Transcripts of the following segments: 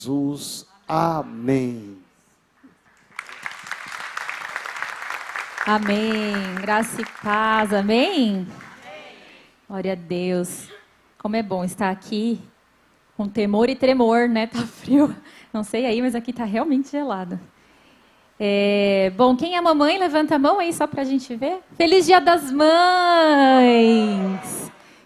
Jesus. Amém. Amém. Graça e paz. Amém? Glória a Deus. Como é bom estar aqui com temor e tremor, né? Tá frio. Não sei aí, mas aqui tá realmente gelado. Bom, quem é mamãe, levanta a mão aí só pra gente ver. Feliz Dia das Mães!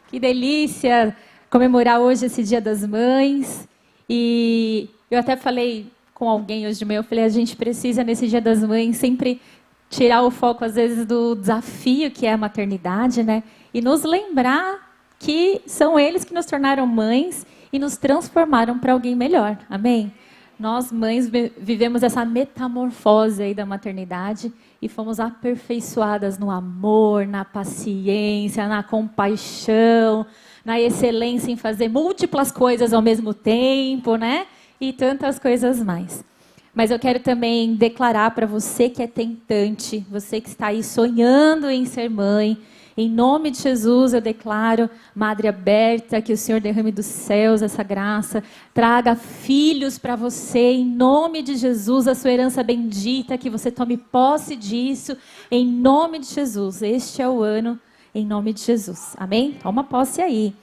Que delícia comemorar hoje esse Dia das Mães. E eu até falei com alguém hoje de manhã, eu falei, a gente precisa nesse Dia das Mães sempre tirar o foco, às vezes, do desafio que é a maternidade, né? E nos lembrar que são eles que nos tornaram mães e nos transformaram para alguém melhor. Amém? Nós, mães, vivemos essa metamorfose aí da maternidade e fomos aperfeiçoadas no amor, na paciência, na compaixão, na excelência em fazer múltiplas coisas ao mesmo tempo, né? E tantas coisas mais. Mas eu quero também declarar para você que é tentante, você que está aí sonhando em ser mãe, em nome de Jesus eu declaro, Madre aberta, que o Senhor derrame dos céus essa graça, traga filhos para você, em nome de Jesus, a sua herança bendita, que você tome posse disso, em nome de Jesus. Este é o ano, em nome de Jesus. Amém? Toma posse aí.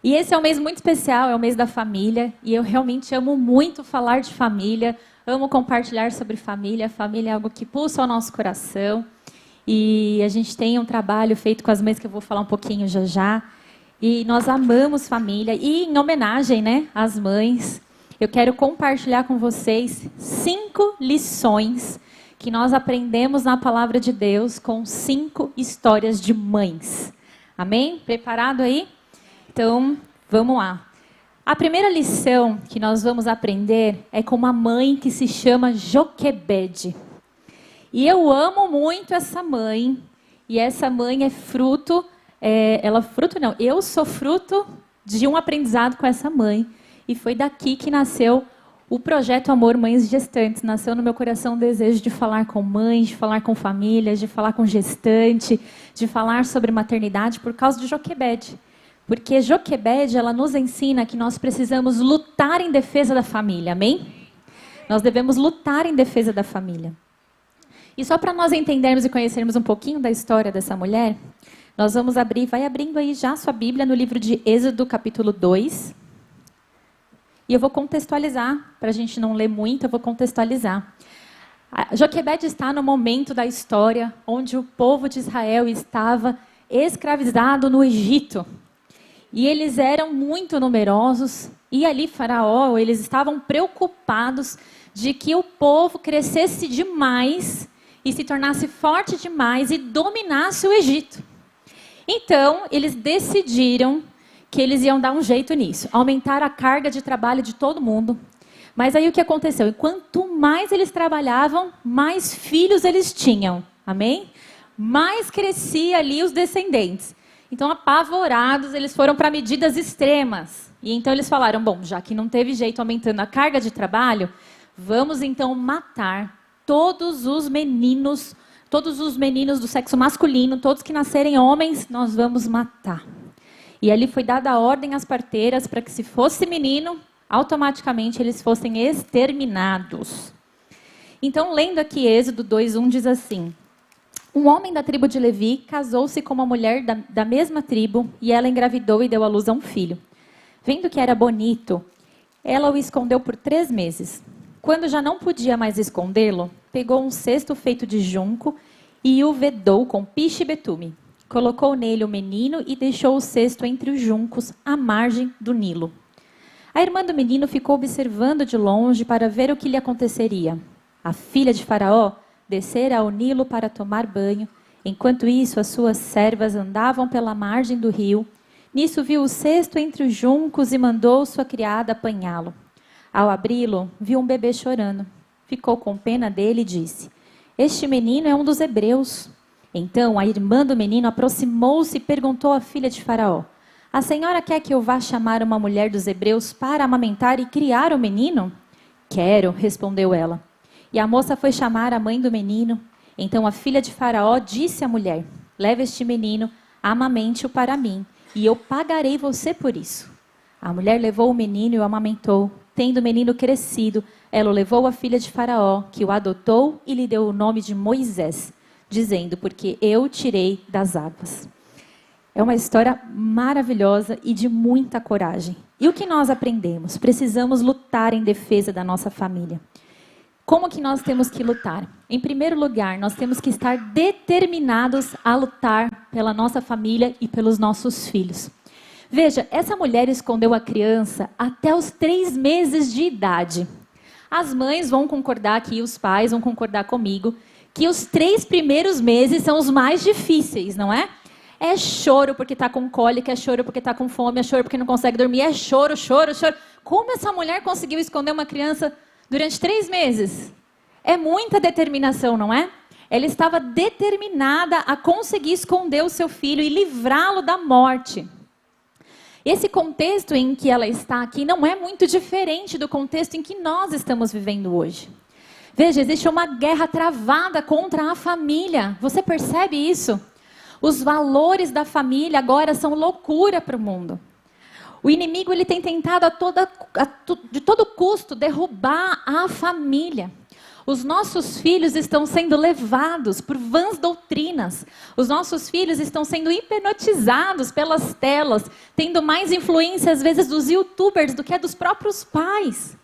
E esse é um mês muito especial, é o mês da família, e eu realmente amo muito falar de família, amo compartilhar sobre família. A família é algo que pulsa ao nosso coração. E a gente tem um trabalho feito com as mães que eu vou falar um pouquinho já já. E nós amamos família. E em homenagem, né, às mães, eu quero compartilhar com vocês 5 lições que nós aprendemos na Palavra de Deus com 5 histórias de mães. Amém? Preparado aí? Então, vamos lá. A primeira lição que nós vamos aprender é com uma mãe que se chama Joquebede. E eu amo muito essa mãe, e essa mãe é fruto, eu sou fruto de um aprendizado com essa mãe, e foi daqui que nasceu o projeto Amor Mães Gestantes. Nasceu no meu coração o desejo de falar com mães, de falar com famílias, de falar com gestante, de falar sobre maternidade por causa de Joquebede. Porque Joquebede, ela nos ensina que nós precisamos lutar em defesa da família, amém? Nós devemos lutar em defesa da família. E só para nós entendermos e conhecermos um pouquinho da história dessa mulher, nós vamos abrir, vai abrindo aí já a sua Bíblia no livro de Êxodo, capítulo 2. E eu vou contextualizar, para a gente não ler muito, eu vou contextualizar. A Joquebede está no momento da história onde o povo de Israel estava escravizado no Egito. E eles eram muito numerosos, e ali Faraó, eles estavam preocupados de que o povo crescesse demais e se tornasse forte demais e dominasse o Egito. Então, eles decidiram que eles iam dar um jeito nisso, aumentar a carga de trabalho de todo mundo. Mas aí o que aconteceu? E quanto mais eles trabalhavam, mais filhos eles tinham. Amém? Mais crescia ali os descendentes. Então, apavorados, eles foram para medidas extremas. E então eles falaram, bom, já que não teve jeito aumentando a carga de trabalho, vamos então matar todos os meninos do sexo masculino, todos que nascerem homens, nós vamos matar. E ali foi dada a ordem às parteiras para que se fosse menino, automaticamente eles fossem exterminados. Então, lendo aqui Êxodo 2:1 diz assim: um homem da tribo de Levi casou-se com uma mulher da mesma tribo e ela engravidou e deu à luz a um filho. Vendo que era bonito, ela o escondeu por 3 meses. Quando já não podia mais escondê-lo, pegou um cesto feito de junco e o vedou com piche e betume. Colocou nele o menino e deixou o cesto entre os juncos, à margem do Nilo. A irmã do menino ficou observando de longe para ver o que lhe aconteceria. A filha de Faraó descera ao Nilo para tomar banho. Enquanto isso, as suas servas andavam pela margem do rio. Nisso viu o cesto entre os juncos e mandou sua criada apanhá-lo. Ao abri-lo, viu um bebê chorando. Ficou com pena dele e disse: este menino é um dos hebreus. Então a irmã do menino aproximou-se e perguntou à filha de Faraó: a senhora quer que eu vá chamar uma mulher dos hebreus para amamentar e criar o menino? Quero, respondeu ela. E a moça foi chamar a mãe do menino. Então a filha de Faraó disse à mulher: leve este menino, amamente-o para mim, e eu pagarei você por isso. A mulher levou o menino e o amamentou. tendo o menino crescido, ela o levou à filha de Faraó, que o adotou e lhe deu o nome de Moisés, dizendo, porque eu o tirei das águas. É uma história maravilhosa e de muita coragem. E o que nós aprendemos? Precisamos lutar em defesa da nossa família. Como que nós temos que lutar? Em primeiro lugar, nós temos que estar determinados a lutar pela nossa família e pelos nossos filhos. Veja, essa mulher escondeu a criança até os 3 meses de idade. As mães vão concordar aqui, os pais vão concordar comigo, que os 3 primeiros meses são os mais difíceis, não é? É choro porque está com cólica, é choro porque está com fome, é choro porque não consegue dormir, é choro, choro, choro. Como essa mulher conseguiu esconder uma criança durante 3 meses? É muita determinação, não é? Ela estava determinada a conseguir esconder o seu filho e livrá-lo da morte. Esse contexto em que ela está aqui não é muito diferente do contexto em que nós estamos vivendo hoje. Veja, existe uma guerra travada contra a família. Você percebe isso? Os valores da família agora são loucura para o mundo. O inimigo ele tem tentado de todo custo derrubar a família. Os nossos filhos estão sendo levados por vãs doutrinas. Os nossos filhos estão sendo hipnotizados pelas telas, tendo mais influência às vezes dos youtubers do que a dos próprios pais.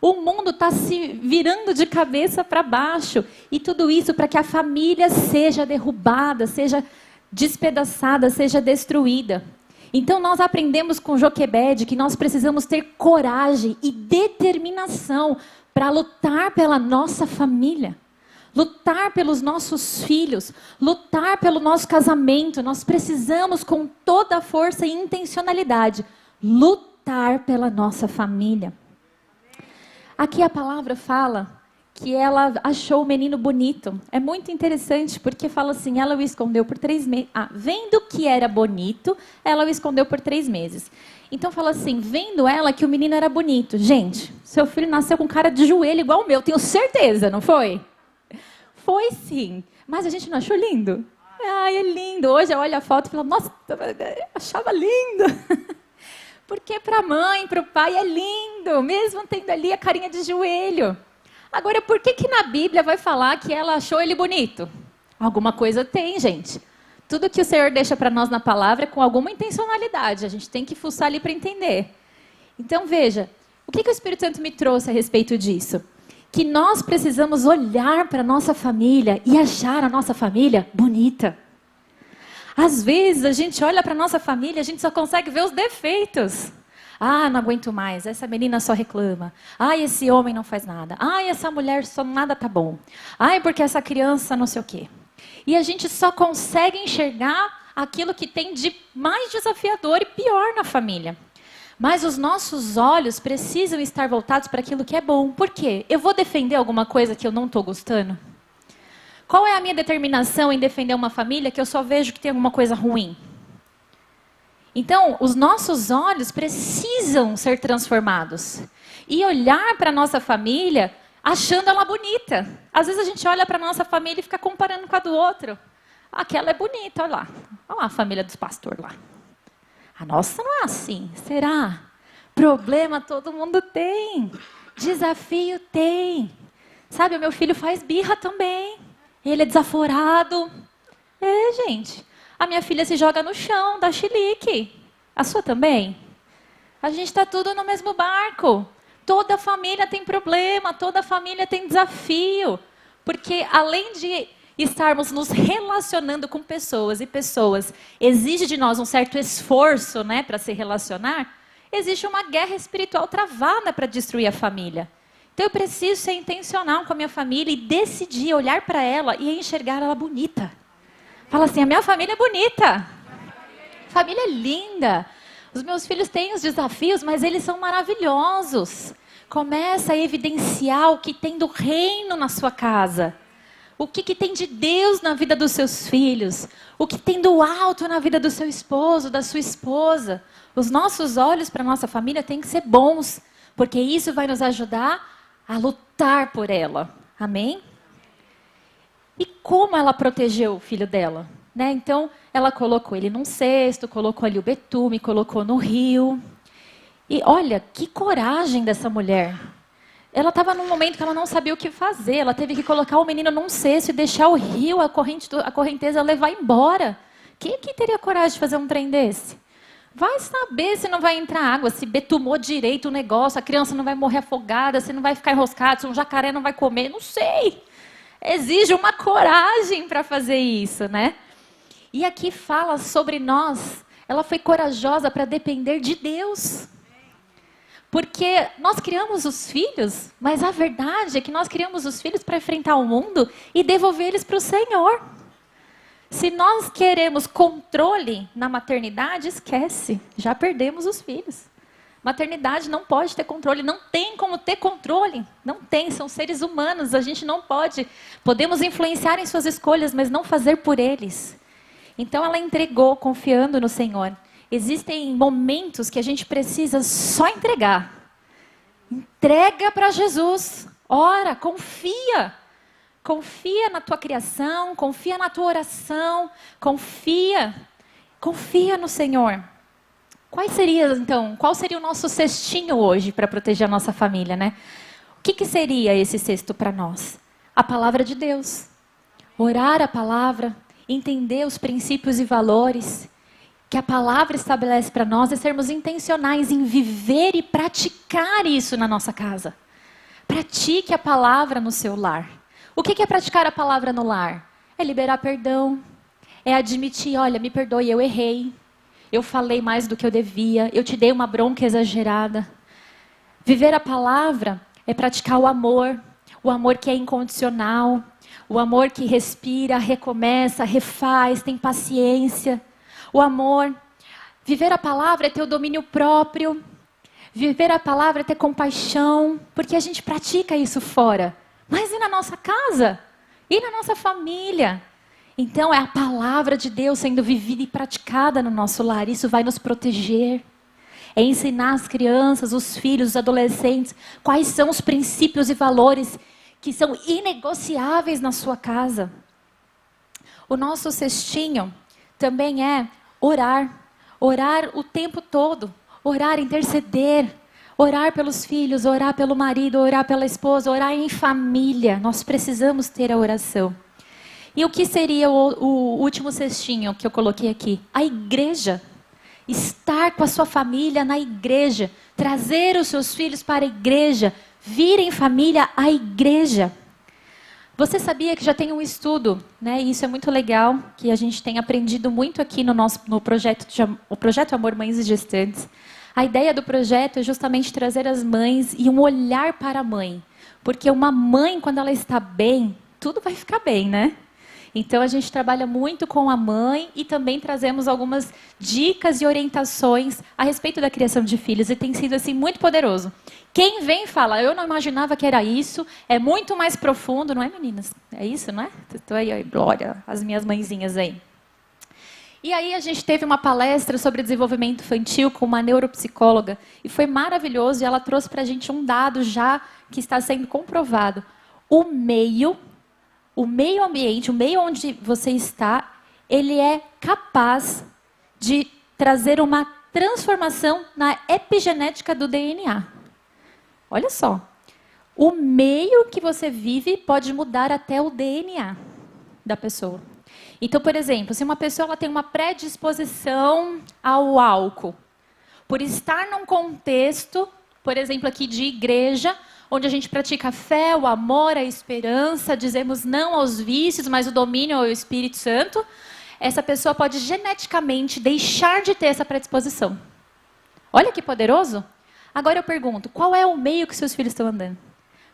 O mundo está se virando de cabeça para baixo. E tudo isso para que a família seja derrubada, seja despedaçada, seja destruída. Então nós aprendemos com Joquebede que nós precisamos ter coragem e determinação para lutar pela nossa família. Lutar pelos nossos filhos, lutar pelo nosso casamento. Nós precisamos com toda a força e intencionalidade lutar pela nossa família. Aqui a palavra fala que ela achou o menino bonito. É muito interessante porque fala assim, ela o escondeu por 3 meses. Vendo que era bonito, ela o escondeu por 3 meses. Então fala assim, vendo ela que o menino era bonito. Gente, seu filho nasceu com cara de joelho igual o meu, tenho certeza, não foi? Foi sim. Mas a gente não achou lindo? Ai, é lindo. Hoje eu olho a foto e falo, nossa, eu achava lindo. Porque para a mãe, para o pai é lindo, mesmo tendo ali a carinha de joelho. Agora, por que na Bíblia vai falar que ela achou ele bonito? Alguma coisa tem, gente. Tudo que o Senhor deixa para nós na palavra é com alguma intencionalidade. A gente tem que fuçar ali para entender. Então, veja, o que o Espírito Santo me trouxe a respeito disso? Que nós precisamos olhar para a nossa família e achar a nossa família bonita. Às vezes, a gente olha para a nossa família, a gente só consegue ver os defeitos. Ah, não aguento mais, essa menina só reclama. Ah, esse homem não faz nada. Ah, essa mulher só nada tá bom. Ah, porque essa criança não sei o quê. E a gente só consegue enxergar aquilo que tem de mais desafiador e pior na família. Mas os nossos olhos precisam estar voltados para aquilo que é bom. Por quê? Eu vou defender alguma coisa que eu não estou gostando? Qual é a minha determinação em defender uma família que eu só vejo que tem alguma coisa ruim? Então, os nossos olhos precisam ser transformados. E olhar para a nossa família achando ela bonita. Às vezes a gente olha para a nossa família e fica comparando com a do outro. Aquela é bonita, olha lá. Olha lá a família dos pastores lá. A nossa não é assim. Será? Problema todo mundo tem. Desafio tem. Sabe, o meu filho faz birra também. Ele é desaforado. É, gente. A minha filha se joga no chão, dá chilique. A sua também? A gente está tudo no mesmo barco. Toda família tem problema, toda família tem desafio. Porque além de estarmos nos relacionando com pessoas, e pessoas exigem de nós um certo esforço, né, para se relacionar, existe uma guerra espiritual travada para destruir a família. Então eu preciso ser intencional com a minha família e decidir olhar para ela e enxergar ela bonita. Fala assim, a minha família é bonita. A família é linda. Os meus filhos têm os desafios, mas eles são maravilhosos. Começa a evidenciar o que tem do reino na sua casa. O que tem de Deus na vida dos seus filhos. O que tem do alto na vida do seu esposo, da sua esposa. Os nossos olhos para a nossa família têm que ser bons. Porque isso vai nos ajudar a lutar por ela. Amém? E como ela protegeu o filho dela? Né? Então, ela colocou ele num cesto, colocou ali o betume, colocou no rio. E olha, que coragem dessa mulher. Ela estava num momento que ela não sabia o que fazer. Ela teve que colocar o menino num cesto e deixar o rio, a correnteza levar embora. Quem que teria coragem de fazer um trem desse? Vai saber se não vai entrar água, se betumou direito o negócio, a criança não vai morrer afogada, se não vai ficar enroscado, se um jacaré não vai comer, não sei. Exige uma coragem para fazer isso, né? E aqui fala sobre nós. Ela foi corajosa para depender de Deus. Porque nós criamos os filhos, mas a verdade é que nós criamos os filhos para enfrentar o mundo e devolver eles para o Senhor. Se nós queremos controle na maternidade, esquece, já perdemos os filhos. Maternidade não pode ter controle, não tem como ter controle. Não tem, são seres humanos, a gente não pode. Podemos influenciar em suas escolhas, mas não fazer por eles. Então ela entregou, confiando no Senhor. Existem momentos que a gente precisa só entregar. Entrega para Jesus. Ora, confia. Confia na tua criação, confia na tua oração, confia no Senhor. Qual seria o nosso cestinho hoje para proteger a nossa família, né? O que seria esse cesto para nós? A palavra de Deus. Orar a palavra, entender os princípios e valores que a palavra estabelece para nós e sermos intencionais em viver e praticar isso na nossa casa. Pratique a palavra no seu lar. O que é praticar a palavra no lar? É liberar perdão, é admitir, olha, me perdoe, eu errei, eu falei mais do que eu devia, eu te dei uma bronca exagerada. Viver a palavra é praticar o amor que é incondicional, o amor que respira, recomeça, refaz, tem paciência. O amor, viver a palavra é ter o domínio próprio, viver a palavra é ter compaixão, porque a gente pratica isso fora. Mas e na nossa casa? E na nossa família? Então é a palavra de Deus sendo vivida e praticada no nosso lar. Isso vai nos proteger. É ensinar as crianças, os filhos, os adolescentes, quais são os princípios e valores que são inegociáveis na sua casa. O nosso cestinho também é orar. Orar o tempo todo. Orar, interceder. Orar pelos filhos, orar pelo marido, orar pela esposa, orar em família. Nós precisamos ter a oração. E o que seria o último cestinho que eu coloquei aqui? A igreja. Estar com a sua família na igreja. Trazer os seus filhos para a igreja. Vir em família à igreja. Você sabia que já tem um estudo, né? E isso é muito legal, que a gente tem aprendido muito aqui no projeto Amor Mães e Gestantes. A ideia do projeto é justamente trazer as mães e um olhar para a mãe. Porque uma mãe, quando ela está bem, tudo vai ficar bem, né? Então, a gente trabalha muito com a mãe e também trazemos algumas dicas e orientações a respeito da criação de filhos. E tem sido, assim, muito poderoso. Quem vem e fala, eu não imaginava que era isso, é muito mais profundo, não é, meninas? É isso, não é? Estou aí, glória, as minhas mãezinhas aí. E aí a gente teve uma palestra sobre desenvolvimento infantil com uma neuropsicóloga e foi maravilhoso e ela trouxe para a gente um dado já que está sendo comprovado. O meio ambiente, o meio onde você está, ele é capaz de trazer uma transformação na epigenética do DNA. Olha só, o meio que você vive pode mudar até o DNA da pessoa. Então, por exemplo, se uma pessoa ela tem uma predisposição ao álcool, por estar num contexto, por exemplo, aqui de igreja, onde a gente pratica a fé, o amor, a esperança, dizemos não aos vícios, mas o domínio ao Espírito Santo, essa pessoa pode geneticamente deixar de ter essa predisposição. Olha que poderoso! Agora eu pergunto, qual é o meio que seus filhos estão andando?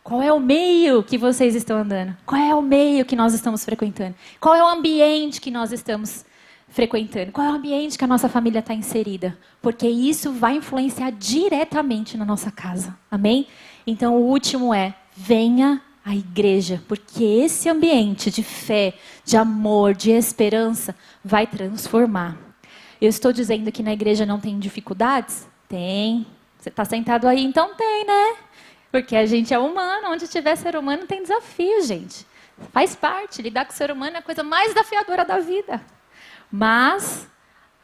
Qual é o meio que vocês estão andando? Qual é o meio que nós estamos frequentando? Qual é o ambiente que nós estamos frequentando? Qual é o ambiente que a nossa família está inserida? Porque isso vai influenciar diretamente na nossa casa. Amém? Então, o último é, venha à igreja. Porque esse ambiente de fé, de amor, de esperança, vai transformar. Eu estou dizendo que na igreja não tem dificuldades? Tem. Você está sentado aí? Então tem, né? Porque a gente é humano, onde tiver ser humano tem desafio, gente. Faz parte, lidar com o ser humano é a coisa mais desafiadora da vida. Mas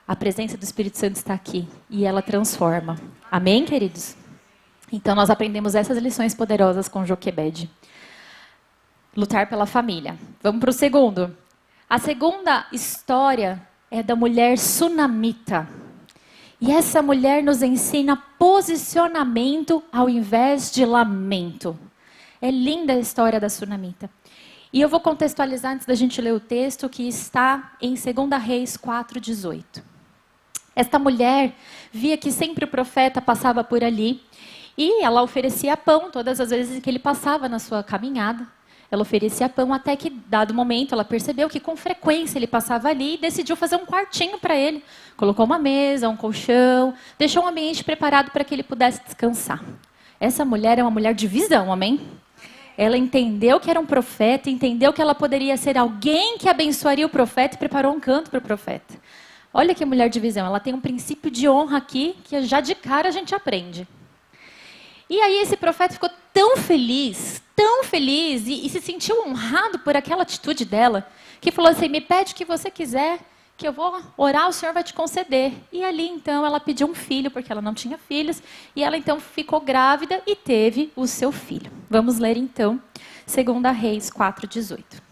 A presença do Espírito Santo está aqui e ela transforma. Amém, queridos? Então, nós aprendemos essas lições poderosas com Joquebede. Lutar pela família. Vamos para o segundo. A segunda história é da mulher sunamita. E essa mulher nos ensina posicionamento ao invés de lamento. É linda a história da sunamita. E eu vou contextualizar antes da gente ler o texto que está em 2 Reis 4:18. Esta mulher via que sempre o profeta passava por ali e ela oferecia pão todas as vezes que ele passava na sua caminhada. Ela oferecia pão até que, dado momento, ela percebeu que com frequência ele passava ali e decidiu fazer um quartinho para ele. Colocou uma mesa, um colchão, deixou um ambiente preparado para que ele pudesse descansar. Essa mulher é uma mulher de visão, amém? Ela entendeu que era um profeta, entendeu que ela poderia ser alguém que abençoaria o profeta e preparou um canto para o profeta. Olha que mulher de visão, ela tem um princípio de honra aqui que já de cara a gente aprende. E aí esse profeta ficou tão feliz e se sentiu honrado por aquela atitude dela, que falou assim, me pede o que você quiser, que eu vou orar, o Senhor vai te conceder. E ali então ela pediu um filho, porque ela não tinha filhos, e ela então ficou grávida e teve o seu filho. Vamos ler então 2 Reis 4:18.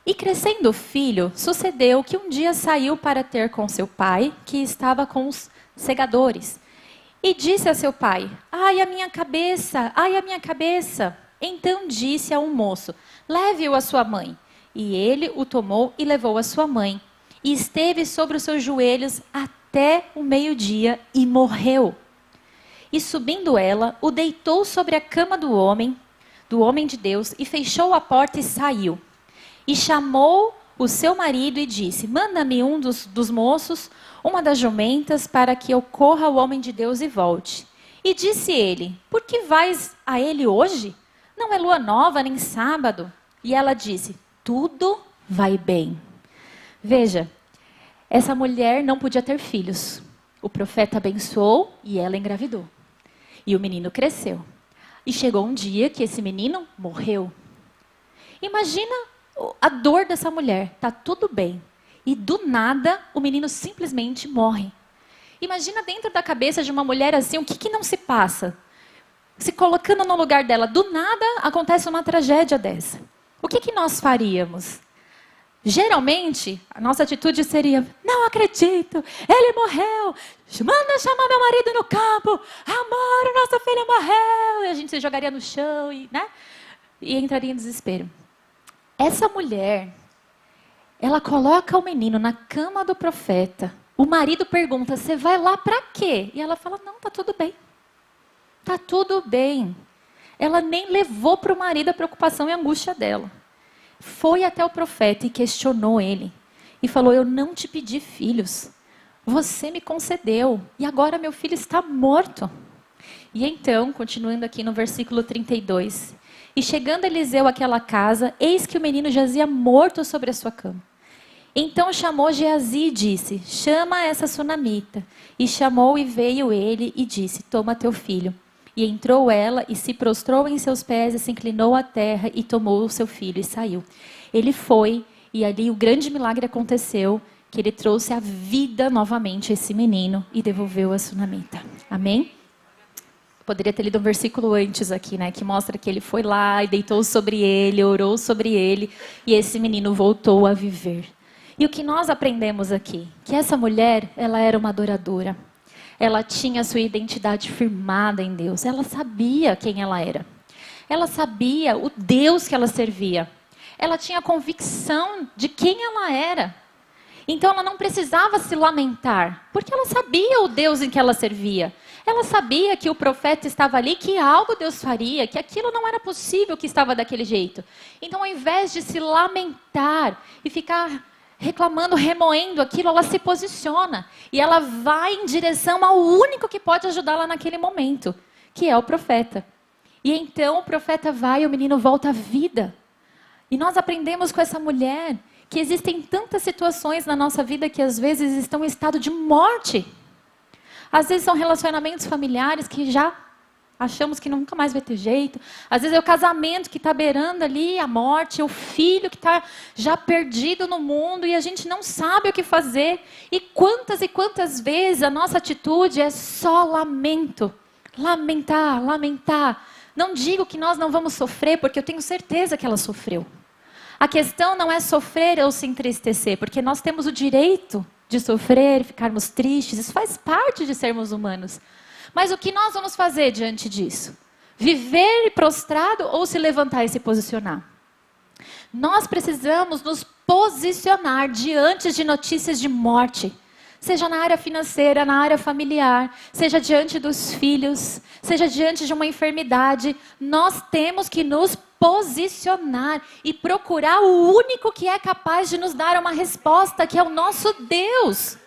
E crescendo o filho, sucedeu que um dia saiu para ter com seu pai, que estava com os segadores. E disse a seu pai, ai a minha cabeça, ai a minha cabeça. Então disse a um moço, leve-o à sua mãe. E ele o tomou e levou à sua mãe. E esteve sobre os seus joelhos até o meio-dia e morreu. E subindo ela, o deitou sobre a cama do homem de Deus, e fechou a porta e saiu. E chamou o seu marido e disse, manda-me um dos moços, uma das jumentas, para que eu corra ao homem de Deus e volte. E disse ele, por que vais a ele hoje? Não é lua nova, nem sábado. E ela disse, tudo vai bem. Veja, essa mulher não podia ter filhos. O profeta abençoou e ela engravidou. E o menino cresceu. E chegou um dia que esse menino morreu. Imagina a dor dessa mulher. Está tudo bem. E do nada, o menino simplesmente morre. Imagina dentro da cabeça de uma mulher assim, o que não se passa? Se colocando no lugar dela, do nada acontece uma tragédia dessa. O que nós faríamos? Geralmente, a nossa atitude seria, não acredito, ele morreu, manda chamar meu marido no campo, amor, o nosso filho morreu. E a gente se jogaria no chão e entraria em desespero. Essa mulher, ela coloca o menino na cama do profeta. O marido pergunta, você vai lá para quê? E ela fala, não, tá tudo bem. Tá tudo bem. Ela nem levou para o marido a preocupação e a angústia dela. Foi até o profeta e questionou ele. E falou, eu não te pedi filhos. Você me concedeu. E agora meu filho está morto. E então, continuando aqui no versículo 32. E chegando Eliseu àquela casa, eis que o menino jazia morto sobre a sua cama. Então chamou Geazi e disse, chama essa sunamita. E chamou e veio ele e disse, toma teu filho. E entrou ela e se prostrou em seus pés e se inclinou à terra e tomou o seu filho e saiu. Ele foi e ali o grande milagre aconteceu, que ele trouxe a vida novamente a esse menino e devolveu a sunamita. Amém? Poderia ter lido um versículo antes aqui, né? Que mostra que ele foi lá e deitou sobre ele, orou sobre ele e esse menino voltou a viver. E o que nós aprendemos aqui? Que essa mulher, ela era uma adoradora. Ela tinha a sua identidade firmada em Deus. Ela sabia quem ela era. Ela sabia o Deus que ela servia. Ela tinha a convicção de quem ela era. Então ela não precisava se lamentar, porque ela sabia o Deus em que ela servia. Ela sabia que o profeta estava ali, que algo Deus faria, que aquilo não era possível que estava daquele jeito. Então ao invés de se lamentar e ficar reclamando, remoendo aquilo, ela se posiciona. E ela vai em direção ao único que pode ajudá-la naquele momento, que é o profeta. E então o profeta vai e o menino volta à vida. E nós aprendemos com essa mulher que existem tantas situações na nossa vida que às vezes estão em estado de morte. Às vezes são relacionamentos familiares que já Achamos que nunca mais vai ter jeito. Às vezes é o casamento que está beirando ali a morte, é o filho que está já perdido no mundo e a gente não sabe o que fazer. E quantas vezes a nossa atitude é só lamento. Lamentar, lamentar. Não digo que nós não vamos sofrer, porque eu tenho certeza que ela sofreu. A questão não é sofrer ou se entristecer, porque nós temos o direito de sofrer, ficarmos tristes. Isso faz parte de sermos humanos. Mas o que nós vamos fazer diante disso? Viver prostrado ou se levantar e se posicionar? Nós precisamos nos posicionar diante de notícias de morte. Seja na área financeira, na área familiar, seja diante dos filhos, seja diante de uma enfermidade. Nós temos que nos posicionar e procurar o único que é capaz de nos dar uma resposta, que é o nosso Deus.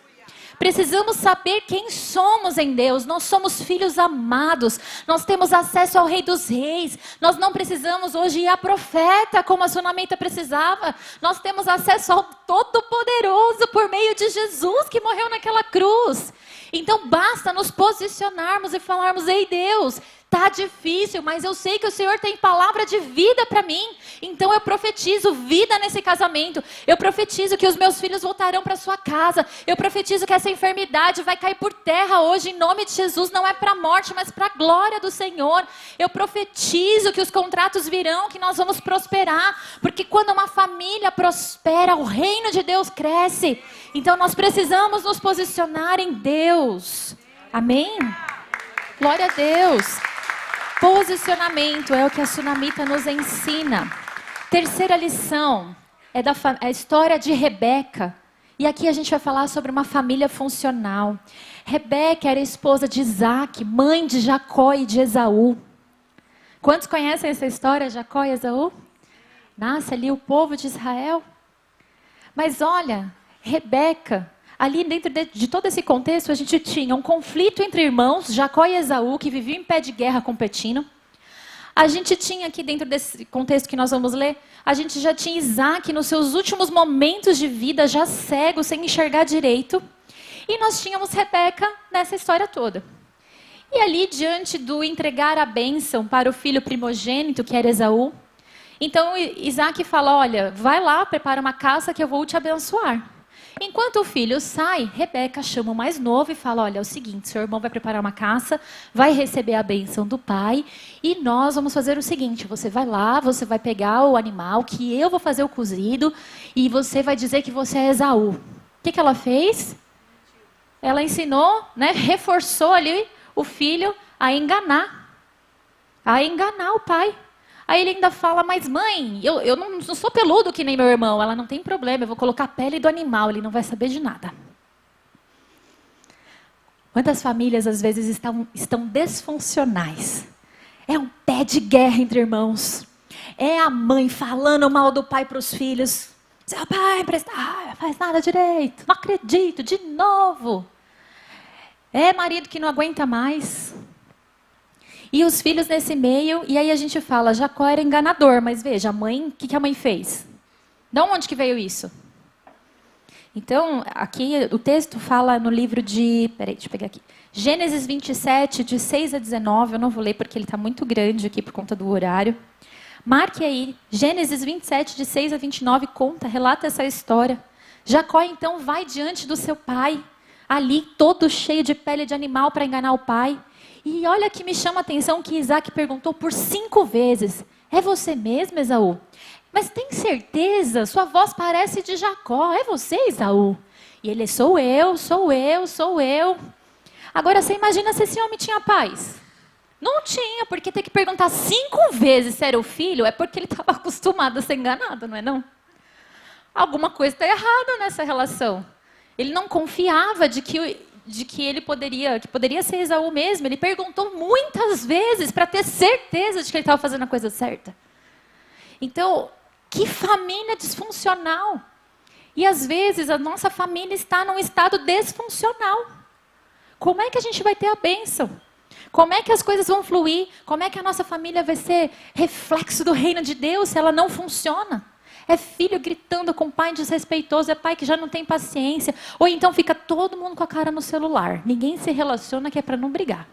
Precisamos saber quem somos em Deus. Nós somos filhos amados. Nós temos acesso ao Rei dos Reis. Nós não precisamos hoje ir a profeta como a sunamita precisava. Nós temos acesso ao Todo-Poderoso por meio de Jesus que morreu naquela cruz. Então basta nos posicionarmos e falarmos: ei Deus, tá difícil, mas eu sei que o Senhor tem palavra de vida para mim. Então eu profetizo vida nesse casamento. Eu profetizo que os meus filhos voltarão para sua casa. Eu profetizo que essa enfermidade vai cair por terra hoje em nome de Jesus. Não é para a morte, mas para a glória do Senhor. Eu profetizo que os contratos virão, que nós vamos prosperar. Porque quando uma família prospera, o reino de Deus cresce. Então nós precisamos nos posicionar em Deus. Amém? Glória a Deus. Posicionamento é o que a sunamita nos ensina. Terceira lição é a história de Rebeca. E aqui a gente vai falar sobre uma família funcional. Rebeca era esposa de Isaac, mãe de Jacó e de Esaú. Quantos conhecem essa história, Jacó e Esaú? Nasce ali o povo de Israel. Mas olha, Rebeca, ali dentro de todo esse contexto, a gente tinha um conflito entre irmãos, Jacó e Esaú, que viviam em pé de guerra competindo. A gente tinha aqui dentro desse contexto que nós vamos ler, a gente já tinha Isaac nos seus últimos momentos de vida, já cego, sem enxergar direito. E nós tínhamos Rebeca nessa história toda. E ali, diante do entregar a bênção para o filho primogênito, que era Esaú, então Isaac fala: olha, vai lá, prepara uma caça que eu vou te abençoar. Enquanto o filho sai, Rebeca chama o mais novo e fala: olha, é o seguinte, seu irmão vai preparar uma caça, vai receber a bênção do pai, e nós vamos fazer o seguinte: você vai lá, você vai pegar o animal, que eu vou fazer o cozido, e você vai dizer que você é Esaú. O que ela fez? Ela ensinou, né, reforçou ali o filho a enganar o pai. Aí ele ainda fala: mas mãe, eu não sou peludo que nem meu irmão. Ela: não tem problema, eu vou colocar a pele do animal, ele não vai saber de nada. Quantas famílias às vezes estão disfuncionais? É um pé de guerra entre irmãos. É a mãe falando mal do pai para os filhos. Seu pai faz nada direito, não acredito, de novo. É marido que não aguenta mais. E os filhos nesse meio, e aí a gente fala: Jacó era enganador, mas veja, a mãe, o que a mãe fez? De onde que veio isso? Então, aqui o texto fala no livro de, deixa eu pegar aqui, Gênesis 27, de 6 a 19, eu não vou ler porque ele está muito grande aqui por conta do horário. Marque aí, Gênesis 27, de 6 a 29, relata essa história. Jacó então vai diante do seu pai, ali todo cheio de pele de animal para enganar o pai. E olha que me chama a atenção que Isaac perguntou por 5 vezes: é você mesmo, Esaú? Mas tem certeza? Sua voz parece de Jacó. É você, Esaú? E ele: sou eu. Agora você imagina se esse homem tinha paz? Não tinha, porque ter que perguntar 5 vezes se era o filho é porque ele estava acostumado a ser enganado, não é não? Alguma coisa está errada nessa relação. Ele não confiava de que ele poderia ser Esaú mesmo. Ele perguntou muitas vezes para ter certeza de que ele estava fazendo a coisa certa. Então, que família disfuncional. E às vezes a nossa família está num estado desfuncional. Como é que a gente vai ter a bênção? Como é que as coisas vão fluir? Como é que a nossa família vai ser reflexo do reino de Deus se ela não funciona? É filho gritando com pai desrespeitoso, é pai que já não tem paciência. Ou então fica todo mundo com a cara no celular. Ninguém se relaciona, que é para não brigar.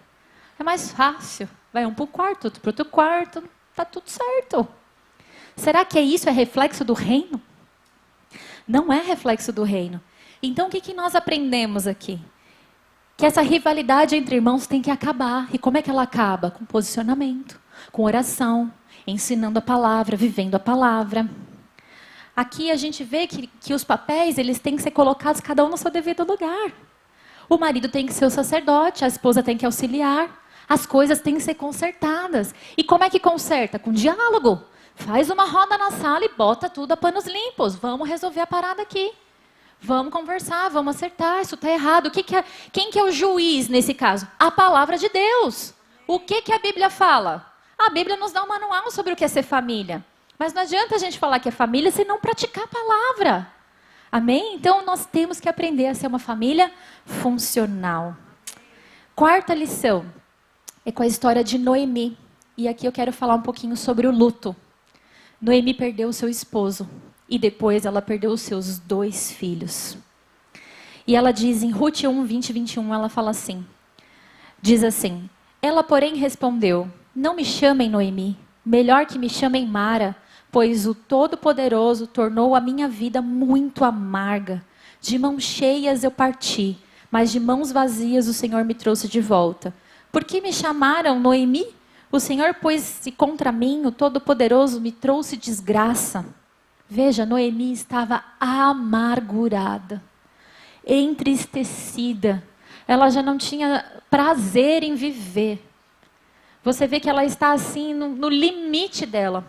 É mais fácil. Vai um para o quarto, outro para outro quarto, está tudo certo. Será que isso é reflexo do reino? Não é reflexo do reino. Então, o que nós aprendemos aqui? Que essa rivalidade entre irmãos tem que acabar. E como é que ela acaba? Com posicionamento, com oração, ensinando a palavra, vivendo a palavra. Aqui a gente vê que os papéis eles têm que ser colocados cada um no seu devido lugar. O marido tem que ser o sacerdote, a esposa tem que auxiliar. As coisas têm que ser consertadas. E como é que conserta? Com diálogo. Faz uma roda na sala e bota tudo a panos limpos. Vamos resolver a parada aqui. Vamos conversar, vamos acertar, isso está errado. Quem que é o juiz nesse caso? A palavra de Deus. O que a Bíblia fala? A Bíblia nos dá um manual sobre o que é ser família. Mas não adianta a gente falar que é família se não praticar a palavra. Amém? Então nós temos que aprender a ser uma família funcional. Quarta lição é com a história de Noemi. E aqui eu quero falar um pouquinho sobre o luto. Noemi perdeu o seu esposo. E depois ela perdeu os seus 2 filhos. E ela diz em Ruth 1, 20 e 21, ela fala assim. Diz assim, ela porém respondeu, não me chamem Noemi, melhor que me chamem Mara, pois o Todo-Poderoso tornou a minha vida muito amarga. De mãos cheias eu parti, mas de mãos vazias o Senhor me trouxe de volta. Por que me chamaram Noemi? O Senhor pôs-se contra mim, o Todo-Poderoso me trouxe desgraça. Veja, Noemi estava amargurada, entristecida. Ela já não tinha prazer em viver. Você vê que ela está assim no limite dela.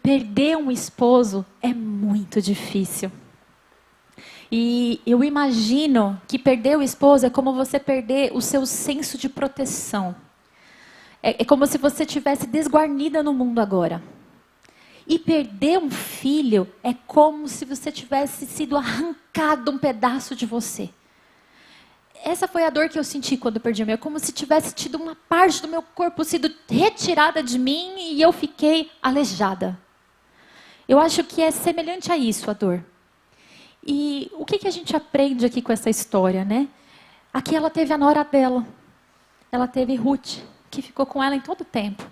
Perder um esposo é muito difícil. E eu imagino que perder o esposo é como você perder o seu senso de proteção. É como se você estivesse desguarnida no mundo agora. E perder um filho é como se você tivesse sido arrancado um pedaço de você. Essa foi a dor que eu senti quando eu perdi o meu. É como se tivesse tido uma parte do meu corpo sido retirada de mim e eu fiquei aleijada. Eu acho que é semelhante a isso a dor. E o que a gente aprende aqui com essa história, né? Aqui ela teve a nora dela. Ela teve Ruth, que ficou com ela em todo o tempo.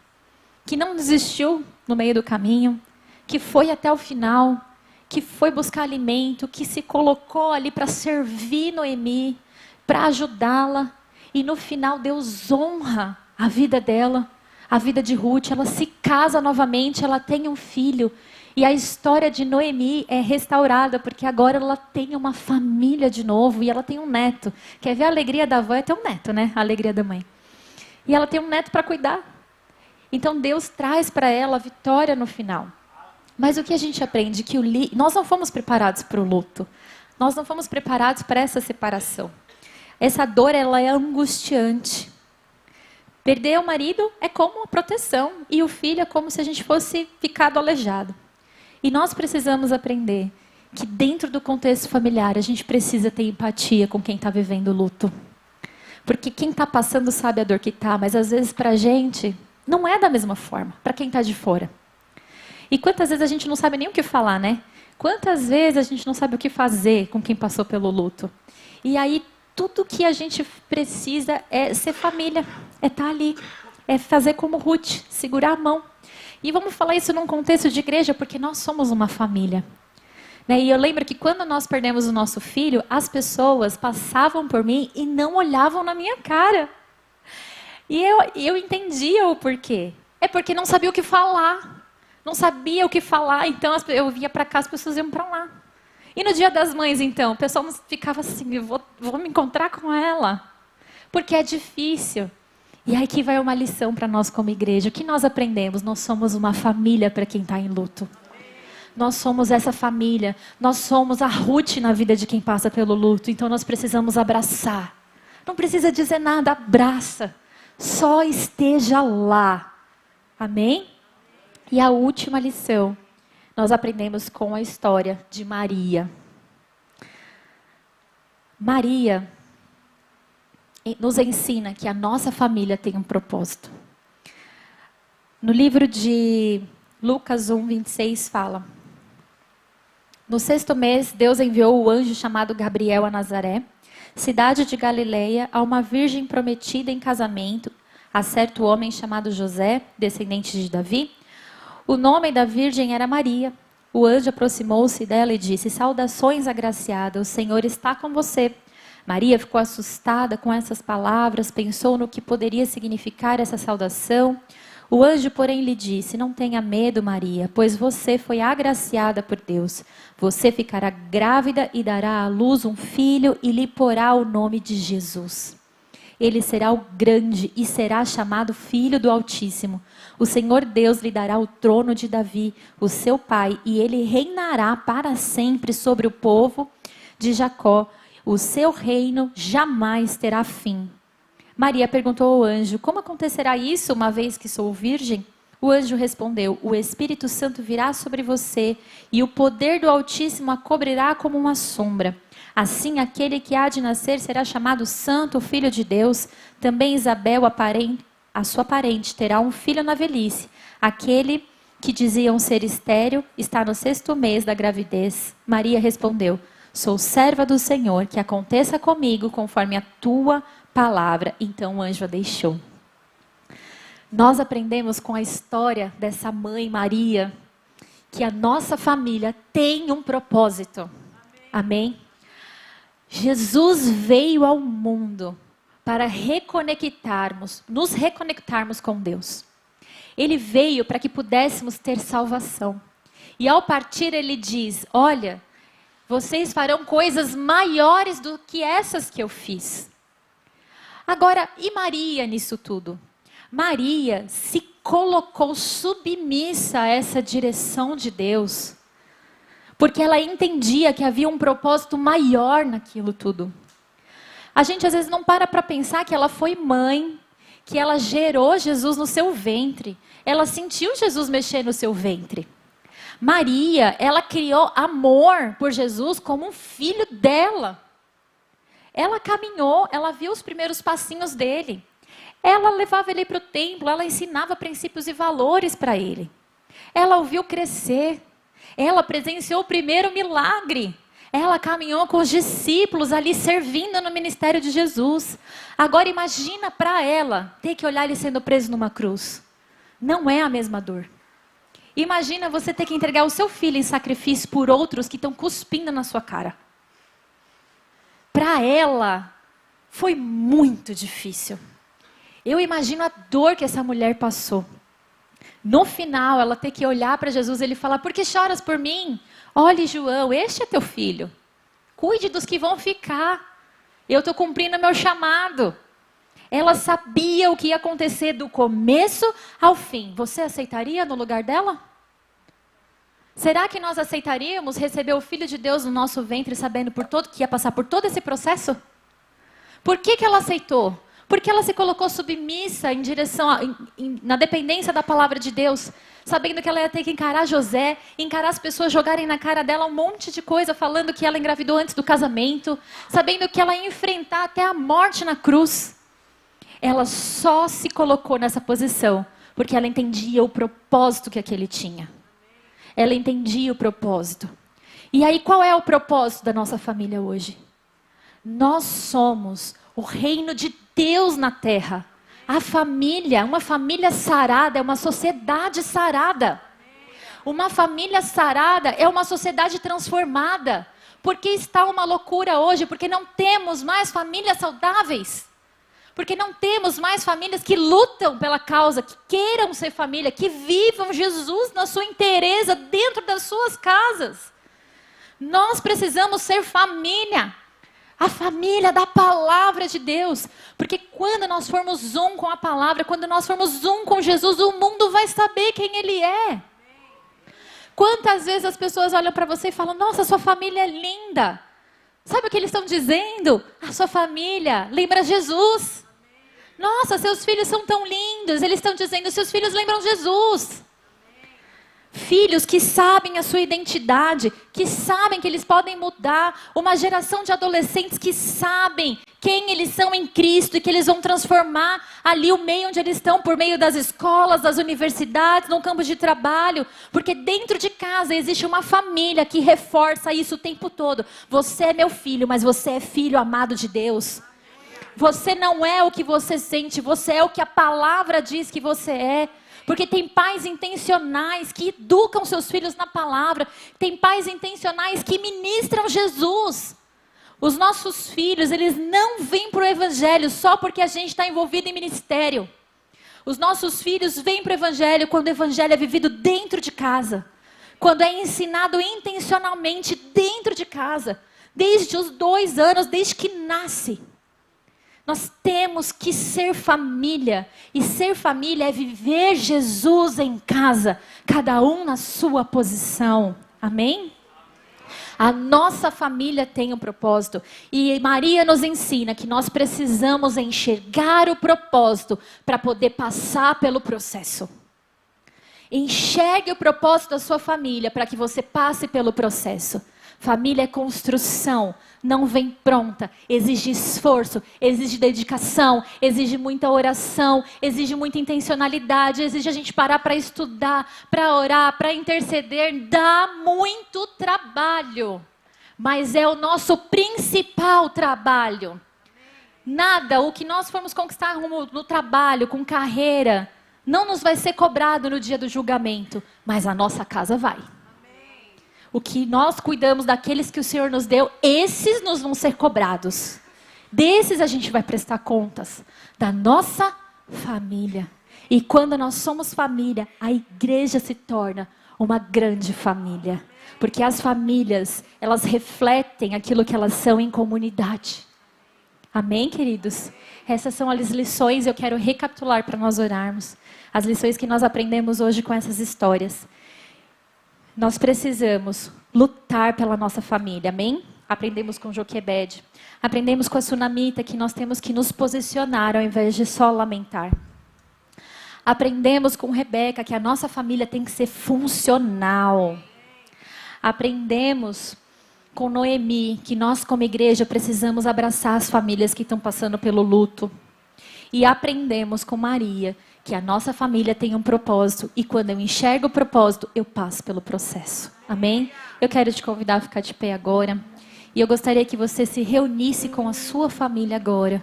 Que não desistiu no meio do caminho, que foi até o final, que foi buscar alimento, que se colocou ali para servir Noemi, para ajudá-la. E no final Deus honra a vida dela, a vida de Ruth. Ela se casa novamente, ela tem um filho. E a história de Noemi é restaurada, porque agora ela tem uma família de novo e ela tem um neto. Quer ver a alegria da avó? É ter um neto, né? A alegria da mãe. E ela tem um neto para cuidar. Então Deus traz para ela a vitória no final. Mas o que a gente aprende? Que nós não fomos preparados para o luto. Nós não fomos preparados para essa separação. Essa dor, ela é angustiante. Perder o marido é como uma proteção. E o filho é como se a gente fosse ficado aleijado. E nós precisamos aprender que dentro do contexto familiar, a gente precisa ter empatia com quem está vivendo o luto. Porque quem está passando sabe a dor que está, mas às vezes para a gente não é da mesma forma, para quem está de fora. E quantas vezes a gente não sabe nem o que falar, né? Quantas vezes a gente não sabe o que fazer com quem passou pelo luto. E aí tudo que a gente precisa é ser família, é estar ali, é fazer como Ruth, segurar a mão. E vamos falar isso num contexto de igreja, porque nós somos uma família. E eu lembro que quando nós perdemos o nosso filho, as pessoas passavam por mim e não olhavam na minha cara. E eu entendia o porquê. É porque não sabia o que falar. Não sabia o que falar, então eu vinha para cá, as pessoas iam para lá. E no Dia das Mães, então, o pessoal ficava assim, eu vou me encontrar com ela. Porque é difícil. E aí que vai uma lição para nós como igreja. O que nós aprendemos? Nós somos uma família para quem está em luto. Nós somos essa família. Nós somos a Ruth na vida de quem passa pelo luto. Então nós precisamos abraçar. Não precisa dizer nada, abraça. Só esteja lá. Amém? E a última lição, nós aprendemos com a história de Maria. Maria nos ensina que a nossa família tem um propósito. No livro de Lucas 1, 26 fala: no 6º mês, Deus enviou o anjo chamado Gabriel a Nazaré, cidade de Galileia, a uma virgem prometida em casamento, a certo homem chamado José, descendente de Davi. O nome da virgem era Maria. O anjo aproximou-se dela e disse: saudações, agraciada, o Senhor está com você. Maria ficou assustada com essas palavras, pensou no que poderia significar essa saudação. O anjo, porém, lhe disse: não tenha medo, Maria, pois você foi agraciada por Deus. Você ficará grávida e dará à luz um filho e lhe porá o nome de Jesus. Ele será o grande e será chamado Filho do Altíssimo. O Senhor Deus lhe dará o trono de Davi, o seu pai, e ele reinará para sempre sobre o povo de Jacó. O seu reino jamais terá fim. Maria perguntou ao anjo: como acontecerá isso, uma vez que sou virgem? O anjo respondeu: o Espírito Santo virá sobre você, e o poder do Altíssimo a cobrirá como uma sombra. Assim, aquele que há de nascer será chamado Santo, Filho de Deus. Também Isabel, a sua parente, terá um filho na velhice. Aquele que diziam ser estéril está no 6º mês da gravidez. Maria respondeu: sou serva do Senhor, que aconteça comigo conforme a tua palavra. Então o anjo a deixou. Nós aprendemos com a história dessa mãe Maria que a nossa família tem um propósito. Amém? Jesus veio ao mundo para nos reconectarmos com Deus. Ele veio para que pudéssemos ter salvação. E ao partir ele diz: olha, vocês farão coisas maiores do que essas que eu fiz. Agora, e Maria nisso tudo? Maria se colocou submissa a essa direção de Deus, porque ela entendia que havia um propósito maior naquilo tudo. A gente às vezes não para pensar que ela foi mãe, que ela gerou Jesus no seu ventre. Ela sentiu Jesus mexer no seu ventre. Maria, ela criou amor por Jesus como um filho dela. Ela caminhou, ela viu os primeiros passinhos dele. Ela levava ele para o templo, ela ensinava princípios e valores para ele. Ela o viu crescer. Ela presenciou o primeiro milagre. Ela caminhou com os discípulos ali servindo no ministério de Jesus. Agora imagina para ela ter que olhar ele sendo preso numa cruz. Não é a mesma dor. Imagina você ter que entregar o seu filho em sacrifício por outros que estão cuspindo na sua cara. Para ela foi muito difícil. Eu imagino a dor que essa mulher passou. No final, ela ter que olhar para Jesus e ele falar: por que choras por mim? Olhe, João, este é teu filho. Cuide dos que vão ficar. Eu estou cumprindo meu chamado. Ela sabia o que ia acontecer do começo ao fim. Você aceitaria no lugar dela? Será que nós aceitaríamos receber o Filho de Deus no nosso ventre, sabendo que ia passar por todo esse processo? Por que ela aceitou? Porque ela se colocou submissa em direção na dependência da palavra de Deus, sabendo que ela ia ter que encarar José, encarar as pessoas jogarem na cara dela um monte de coisa, falando que ela engravidou antes do casamento, sabendo que ela ia enfrentar até a morte na cruz. Ela só se colocou nessa posição porque ela entendia o propósito que aquele tinha. Ela entendia o propósito. E aí, qual é o propósito da nossa família hoje? Nós somos o reino de Deus na terra. A família, uma família sarada é uma sociedade sarada. Uma família sarada é uma sociedade transformada. Por que está uma loucura hoje? Porque não temos mais famílias saudáveis. Porque não temos mais famílias que lutam pela causa, que queiram ser família, que vivam Jesus na sua inteireza dentro das suas casas. Nós precisamos ser família. A família da palavra de Deus. Porque quando nós formos um com a palavra, quando nós formos um com Jesus, o mundo vai saber quem Ele é. Quantas vezes as pessoas olham para você e falam: nossa, sua família é linda. Sabe o que eles estão dizendo? A sua família lembra Jesus. Nossa, seus filhos são tão lindos. Eles estão dizendo: seus filhos lembram Jesus. Filhos que sabem a sua identidade, que sabem que eles podem mudar. Uma geração de adolescentes que sabem quem eles são em Cristo e que eles vão transformar ali o meio onde eles estão, por meio das escolas, das universidades, no campo de trabalho. Porque dentro de casa existe uma família que reforça isso o tempo todo. Você é meu filho, mas você é filho amado de Deus. Você não é o que você sente, você é o que a palavra diz que você é. Porque tem pais intencionais que educam seus filhos na palavra. Tem pais intencionais que ministram Jesus. Os nossos filhos, eles não vêm para o evangelho só porque a gente está envolvido em ministério. Os nossos filhos vêm para o evangelho quando o evangelho é vivido dentro de casa. Quando é ensinado intencionalmente dentro de casa. Desde os 2 anos, desde que nasce. Nós temos que ser família. E ser família é viver Jesus em casa. Cada um na sua posição. Amém? A nossa família tem um propósito. E Maria nos ensina que nós precisamos enxergar o propósito para poder passar pelo processo. Enxergue o propósito da sua família para que você passe pelo processo. Família é construção, não vem pronta, exige esforço, exige dedicação, exige muita oração, exige muita intencionalidade, exige a gente parar para estudar, para orar, para interceder, dá muito trabalho, mas é o nosso principal trabalho. Nada, o que nós formos conquistar no trabalho, com carreira, não nos vai ser cobrado no dia do julgamento, mas a nossa casa vai. O que nós cuidamos daqueles que o Senhor nos deu, esses nos vão ser cobrados. Desses a gente vai prestar contas. Da nossa família. E quando nós somos família, a igreja se torna uma grande família. Porque as famílias, elas refletem aquilo que elas são em comunidade. Amém, queridos? Essas são as lições, eu quero recapitular para nós orarmos. As lições que nós aprendemos hoje com essas histórias. Nós precisamos lutar pela nossa família, amém? Aprendemos com Joquebede. Aprendemos com a Sunamita que nós temos que nos posicionar ao invés de só lamentar. Aprendemos com Rebeca que a nossa família tem que ser funcional. Aprendemos com Noemi que nós como igreja precisamos abraçar as famílias que estão passando pelo luto. E aprendemos com Maria que a nossa família tem um propósito e quando eu enxergo o propósito, eu passo pelo processo. Amém? Eu quero te convidar a ficar de pé agora. E eu gostaria que você se reunisse com a sua família agora.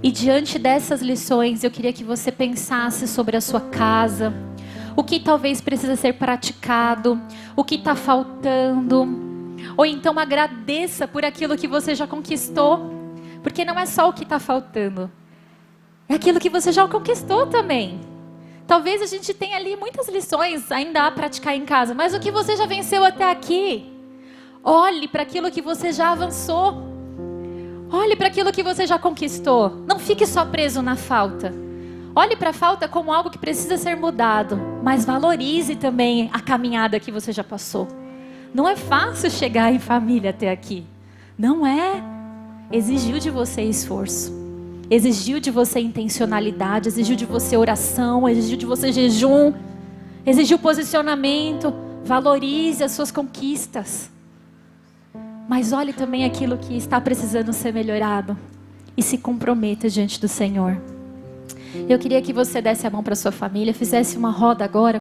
E diante dessas lições, eu queria que você pensasse sobre a sua casa. O que talvez precisa ser praticado. O que está faltando. Ou então agradeça por aquilo que você já conquistou. Porque não é só o que está faltando. É aquilo que você já conquistou também. Talvez a gente tenha ali muitas lições ainda a praticar em casa. Mas o que você já venceu até aqui? Olhe para aquilo que você já avançou. Olhe para aquilo que você já conquistou. Não fique só preso na falta. Olhe para a falta como algo que precisa ser mudado. Mas valorize também a caminhada que você já passou. Não é fácil chegar em família até aqui. Não é. Exigiu de você esforço. Exigiu de você intencionalidade, exigiu de você oração, exigiu de você jejum, exigiu posicionamento. Valorize as suas conquistas. Mas olhe também aquilo que está precisando ser melhorado e se comprometa diante do Senhor. Eu queria que você desse a mão para sua família, fizesse uma roda agora.